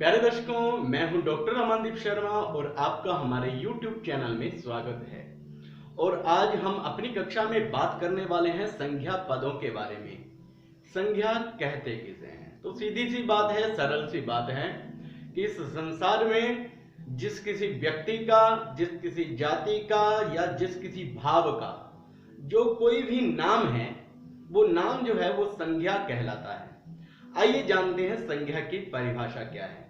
प्यारे दर्शकों, मैं हूं डॉक्टर अमनदीप शर्मा और आपका हमारे YouTube चैनल में स्वागत है। और आज हम अपनी कक्षा में बात करने वाले हैं संज्ञा पदों के बारे में। संज्ञा कहते किसे हैं? तो सीधी सी बात है, सरल सी बात है कि इस संसार में जिस किसी व्यक्ति का, जिस किसी जाति का या जिस किसी भाव का जो कोई भी नाम है, वो नाम जो है वो संज्ञा कहलाता है। आइए जानते हैं संज्ञा की परिभाषा क्या है।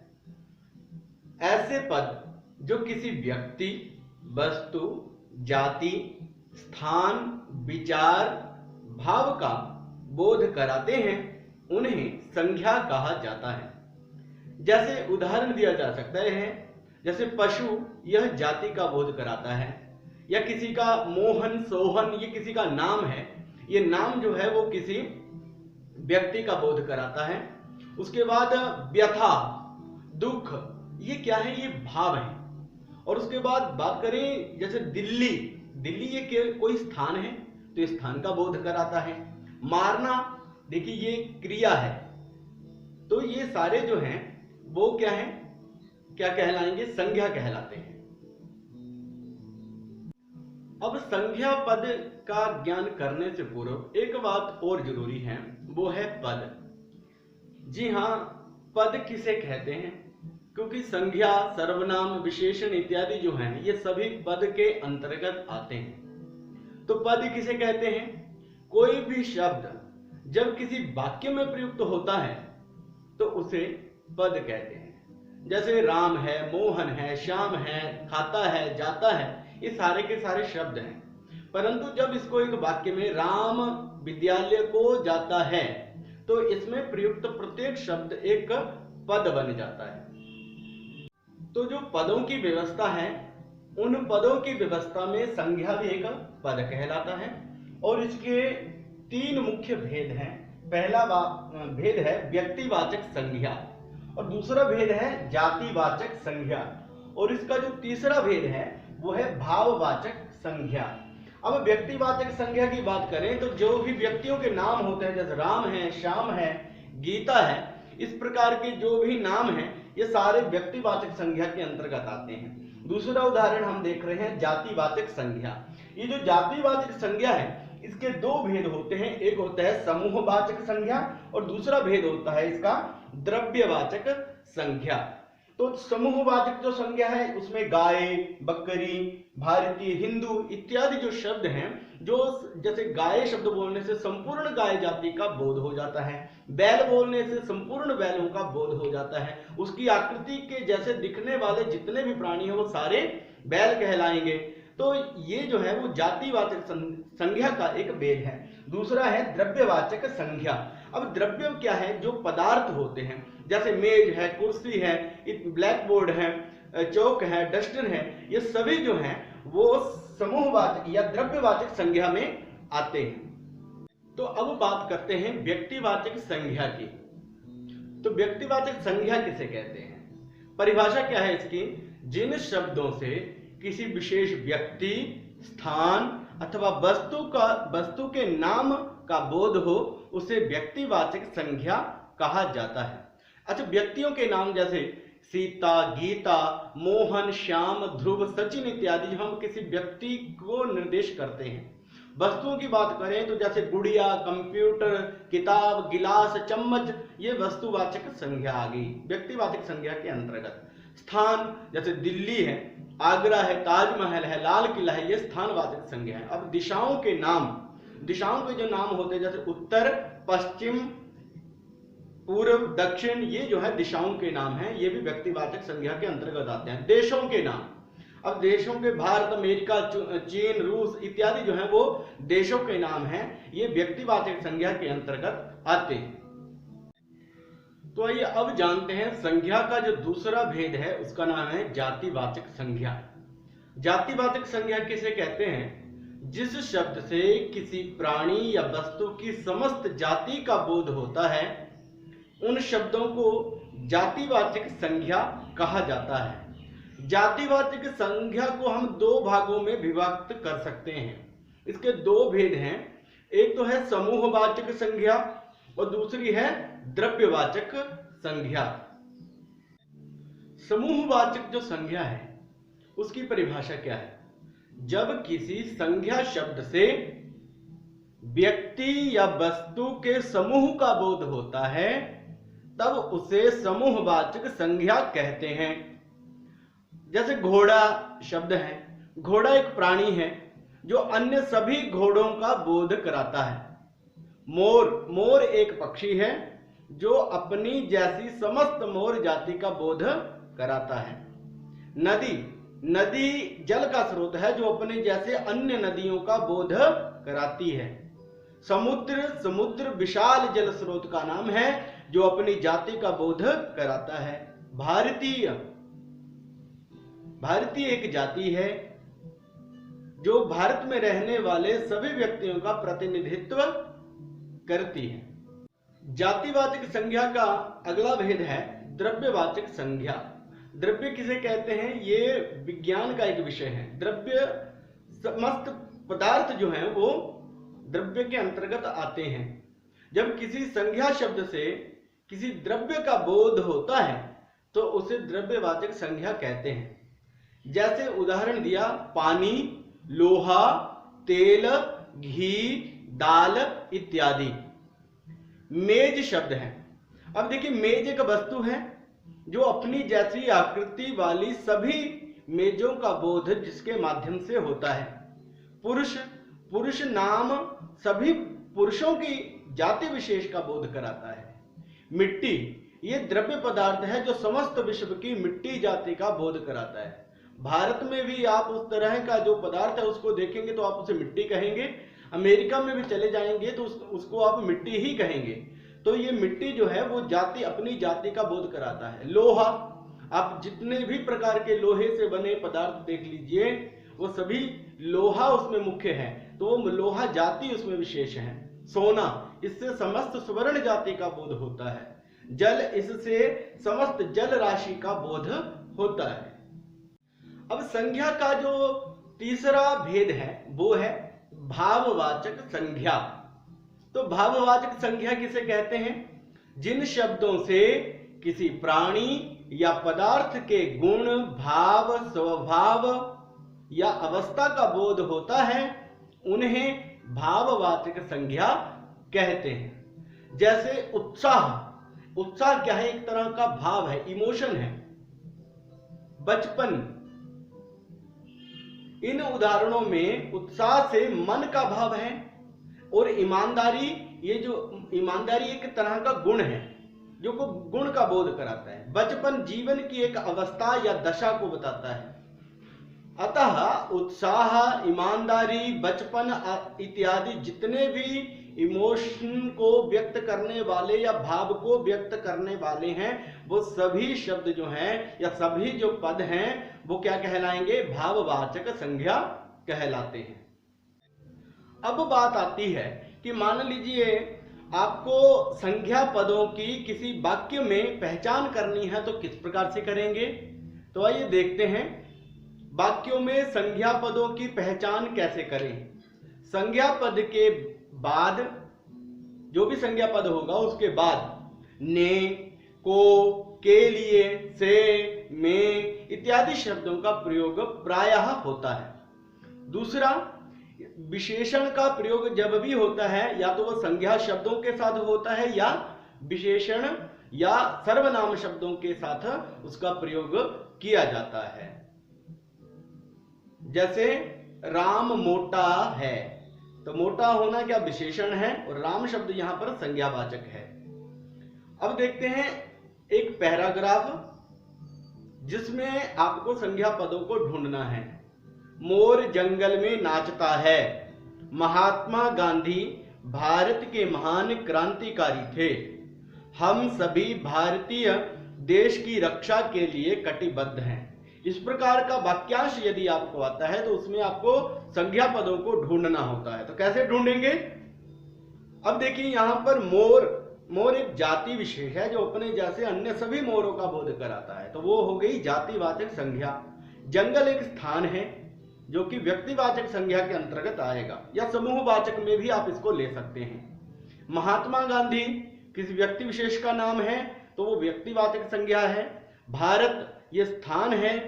ऐसे पद जो किसी व्यक्ति, वस्तु, जाति, स्थान, विचार, भाव का बोध कराते हैं, उन्हें संज्ञा कहा जाता है। जैसे उदाहरण दिया जा सकता है, जैसे पशु, यह जाति का बोध कराता है, या किसी का मोहन, सोहन, ये किसी का नाम है, ये नाम जो है वो किसी व्यक्ति का बोध कराता है। उसके बाद व्यथा, दुख, ये क्या है? ये भाव है। और उसके बाद बात करें जैसे दिल्ली, दिल्ली ये कोई स्थान है तो इस स्थान का बोध कराता है। मारना, देखिए ये क्रिया है। तो ये सारे जो हैं वो क्या है, क्या कहलाएंगे? संज्ञा कहलाते हैं। अब संज्ञा पद का ज्ञान करने से पूर्व एक बात और जरूरी है, वो है पद। जी हाँ, पद किसे कहते हैं? क्योंकि संज्ञा, सर्वनाम, विशेषण इत्यादि जो हैं ये सभी पद के अंतर्गत आते हैं। तो पद किसे कहते हैं? कोई भी शब्द जब किसी वाक्य में प्रयुक्त होता है तो उसे पद कहते हैं। जैसे राम है, मोहन है, श्याम है, खाता है, जाता है, ये सारे के सारे शब्द हैं। परंतु जब इसको एक वाक्य में राम विद्यालय को जाता है तो इसमें प्रयुक्त प्रत्येक शब्द एक पद बन जाता है। तो जो पदों की व्यवस्था है, उन पदों की व्यवस्था में संज्ञा भी एक पद कहलाता है। और इसके तीन मुख्य भेद हैं। पहला भेद है व्यक्तिवाचक संज्ञा, और दूसरा भेद है जातिवाचक संज्ञा, और इसका जो तीसरा भेद है वो है भाववाचक संज्ञा। अब व्यक्तिवाचक संज्ञा की बात करें तो जो भी व्यक्तियों के नाम होते हैं, जैसे राम है, श्याम है, गीता है, इस प्रकार के जो भी नाम हैं ये सारे व्यक्तिवाचक संज्ञा के अंतर्गत आते हैं। दूसरा उदाहरण हम देख रहे हैं जातिवाचक संज्ञा। ये जो जातिवाचक संज्ञा है इसके दो भेद होते हैं। एक होता है समूहवाचक संज्ञा और दूसरा भेद होता है इसका द्रव्यवाचक संज्ञा। तो समूहवाचक जो संज्ञा है उसमें गाय, बकरी, भारतीय, हिंदू इत्यादि जो शब्द हैं, जो जैसे गाय शब्द बोलने से संपूर्ण गाय जाति का बोध हो जाता है, बैल बोलने से संपूर्ण बैलों का बोध हो जाता है, उसकी आकृति के जैसे दिखने वाले जितने भी प्राणी हैं वो सारे बैल कहलाएंगे। तो ये जो है वो जातिवाचक संज्ञा का एक भेद है। दूसरा है द्रव्यवाचक संज्ञा। अब द्रव्य क्या है? जो पदार्थ होते हैं, जैसे मेज है, कुर्सी है, ब्लैक बोर्ड है, चौक है, डस्टर है, ये सभी जो हैं वो समूहवाचक या द्रव्यवाचक संज्ञा में आते हैं। तो अब बात करते हैं व्यक्तिवाचक संज्ञा की। तो व्यक्तिवाचक संज्ञा किसे कहते हैं? परिभाषा क्या है इसकी? जिन शब्दों से किसी विशेष व्यक्ति, स्थान अथवा वस्तु के नाम का बोध हो उसे व्यक्तिवाचक संज्ञा कहा जाता है। अच्छा, व्यक्तियों के नाम जैसे सीता, गीता, मोहन, श्याम, ध्रुव, सचिन इत्यादि जो हम किसी व्यक्ति को निर्देश करते हैं। वस्तुओं की बात करें तो जैसे गुड़िया, कंप्यूटर, किताब, गिलास, चम्मच, ये वस्तुवाचक संज्ञा आ गई व्यक्तिवाचक संज्ञा के अंतर्गत। स्थान जैसे दिल्ली है, आगरा है, ताजमहल है, लाल किला है, ये स्थानवाचक संज्ञा है। अब दिशाओं के नाम, दिशाओं के जो नाम होते हैं जैसे उत्तर, पश्चिम, पूर्व, दक्षिण, ये जो है दिशाओं के नाम हैं, ये भी व्यक्तिवाचक संज्ञा के अंतर्गत आते हैं। देशों के नाम, अब देशों के भारत, अमेरिका, चीन, रूस इत्यादि जो है वो देशों के नाम हैं, ये व्यक्तिवाचक संज्ञा के अंतर्गत आते हैं। तो आइए अब जानते हैं संज्ञा का जो दूसरा भेद है उसका नाम है जातिवाचक संज्ञा। जातिवाचक संज्ञा किसे कहते हैं? जिस शब्द से किसी प्राणी या वस्तु की समस्त जाति का बोध होता है उन शब्दों को जातिवाचक संज्ञा कहा जाता है। जातिवाचक संज्ञा को हम दो भागों में विभक्त कर सकते हैं। इसके दो भेद हैं, एक तो है समूहवाचक संज्ञा और दूसरी है द्रव्यवाचक संज्ञा। समूहवाचक जो संज्ञा है उसकी परिभाषा क्या है? जब किसी संज्ञा शब्द से व्यक्ति या वस्तु के समूह का बोध होता है तब उसे समूहवाचक संज्ञा कहते हैं। जैसे घोड़ा शब्द है, घोड़ा एक प्राणी है जो अन्य सभी घोड़ों का बोध कराता है। मोर, मोर एक पक्षी है जो अपनी जैसी समस्त मोर जाति का बोध कराता है। नदी, नदी जल का स्रोत है जो अपने जैसे अन्य नदियों का बोध कराती है। समुद्र, समुद्र विशाल जल स्रोत का नाम है जो अपनी जाति का बोध कराता है। भारतीय, भारतीय एक जाति है जो भारत में रहने वाले सभी व्यक्तियों का प्रतिनिधित्व करती है। जातिवाचक संज्ञा का अगला भेद है द्रव्यवाचक संज्ञा। द्रव्य किसे कहते हैं? ये विज्ञान का एक विषय है। द्रव्य, समस्त पदार्थ जो हैं वो द्रव्य के अंतर्गत आते हैं। जब किसी संज्ञा शब्द से किसी द्रव्य का बोध होता है तो उसे द्रव्यवाचक संज्ञा कहते हैं। जैसे उदाहरण दिया, पानी, लोहा, तेल, घी, दाल इत्यादि। मेज शब्द है। अब देखिए, मेज एक वस्तु है जो अपनी जैसी आकृति वाली सभी मेजों का बोध जिसके माध्यम से होता है। पुरुष, पुरुष नाम सभी पुरुषों की जाति विशेष का बोध कराता है। मिट्टी, ये द्रव्य पदार्थ है जो समस्त विश्व की मिट्टी जाति का बोध कराता है। भारत में भी आप उस तरह का जो पदार्थ है उसको देखेंगे तो आप उसे मिट्टी कहेंगे। अमेरिका में भी चले जाएंगे तो उसको आप मिट्टी ही कहेंगे। तो ये मिट्टी जो है वो जाति, अपनी जाति का बोध कराता है। लोहा, आप जितने भी प्रकार के लोहे से बने पदार्थ देख लीजिए वो सभी लोहा उसमें मुख्य है, तो वो लोहा जाति उसमें विशेष है। सोना, इससे समस्त स्वर्ण जाति का बोध होता है। जल, इससे समस्त जल राशि का बोध होता है। अब संज्ञा का जो तीसरा भेद है वो है भाववाचक संज्ञा। तो भाववाचक संज्ञा किसे कहते हैं? जिन शब्दों से किसी प्राणी या पदार्थ के गुण, भाव, स्वभाव या अवस्था का बोध होता है उन्हें भाववाचक संज्ञा कहते हैं। जैसे उत्साह, उत्साह क्या है? एक तरह का भाव है, इमोशन है। बचपन, इन उदाहरणों में उत्साह से मन का भाव है। और ईमानदारी, ये जो ईमानदारी एक तरह का गुण है जो को गुण का बोध कराता है। बचपन जीवन की एक अवस्था या दशा को बताता है। अतः उत्साह, ईमानदारी, बचपन इत्यादि जितने भी इमोशन को व्यक्त करने वाले या भाव को व्यक्त करने वाले हैं वो सभी शब्द जो हैं या सभी जो पद हैं वो क्या कहलाएंगे? भाववाचक संज्ञा कहलाते हैं। अब बात आती है कि मान लीजिए आपको संज्ञा पदों की किसी वाक्य में पहचान करनी है तो किस प्रकार से करेंगे? तो आइए देखते हैं वाक्यों में संज्ञा पदों की पहचान कैसे करें। संज्ञा पद के बाद, जो भी संज्ञा पद होगा उसके बाद ने, को, के लिए, से, में इत्यादि शब्दों का प्रयोग प्रायः होता है। दूसरा, विशेषण का प्रयोग जब भी होता है या तो वह संज्ञा शब्दों के साथ होता है या विशेषण या सर्वनाम शब्दों के साथ उसका प्रयोग किया जाता है। जैसे राम मोटा है, तो मोटा होना क्या विशेषण है और राम शब्द यहां पर संज्ञावाचक है। अब देखते हैं एक पैराग्राफ जिसमें आपको संज्ञा पदों को ढूंढना है। मोर जंगल में नाचता है। महात्मा गांधी भारत के महान क्रांतिकारी थे। हम सभी भारतीय देश की रक्षा के लिए कटिबद्ध हैं। इस प्रकार का वाक्यांश यदि आपको आता है तो उसमें आपको संज्ञा पदों को ढूंढना होता है। तो कैसे ढूंढेंगे? अब देखिए यहां पर मोर, मोर एक जाति विशेष है जो अपने जैसे अन्य सभी मोरों का बोध कराता है, तो वो हो गई जातिवाचक संज्ञा। जंगल एक स्थान है जो कि व्यक्तिवाचक संज्ञा के अंतर्गत आएगा या समूहवाचक में भी आप इसको ले सकते हैं। महात्मा गांधी किसी व्यक्ति विशेष का नाम है तो वो व्यक्तिवाचक संज्ञा है। भारत ये स्थान है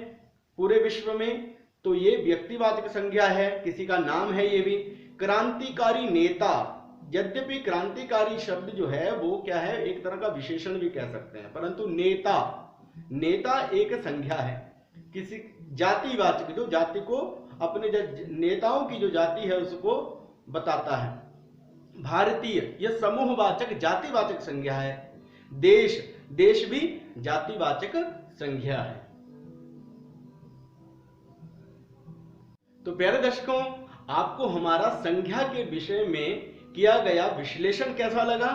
पूरे विश्व में, तो ये व्यक्तिवाचक संज्ञा है, किसी का नाम है ये भी। क्रांतिकारी नेता, यद्यपि क्रांतिकारी शब्द जो है वो क्या है, एक तरह का विशेषण भी कह सकते हैं, परंतु नेता, नेता एक संज्ञा है, किसी जातिवाचक, जो जाति को अपने नेताओं की जो जाति है उसको बताता है। भारतीय, यह समूहवाचक जातिवाचक संज्ञा है। देश, देश भी जातिवाचक संज्ञा है। तो प्यारे दर्शकों, आपको हमारा संज्ञा के विषय में किया गया विश्लेषण कैसा लगा?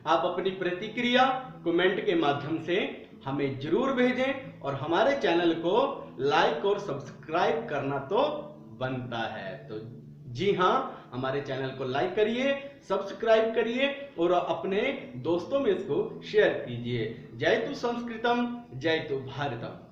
आप अपनी प्रतिक्रिया कमेंट के माध्यम से हमें जरूर भेजें और हमारे चैनल को लाइक और सब्सक्राइब करना तो बनता है। तो जी हाँ, हमारे चैनल को लाइक करिए, सब्सक्राइब करिए और अपने दोस्तों में इसको शेयर कीजिए। जय तु संस्कृतम, जय तु भारतम।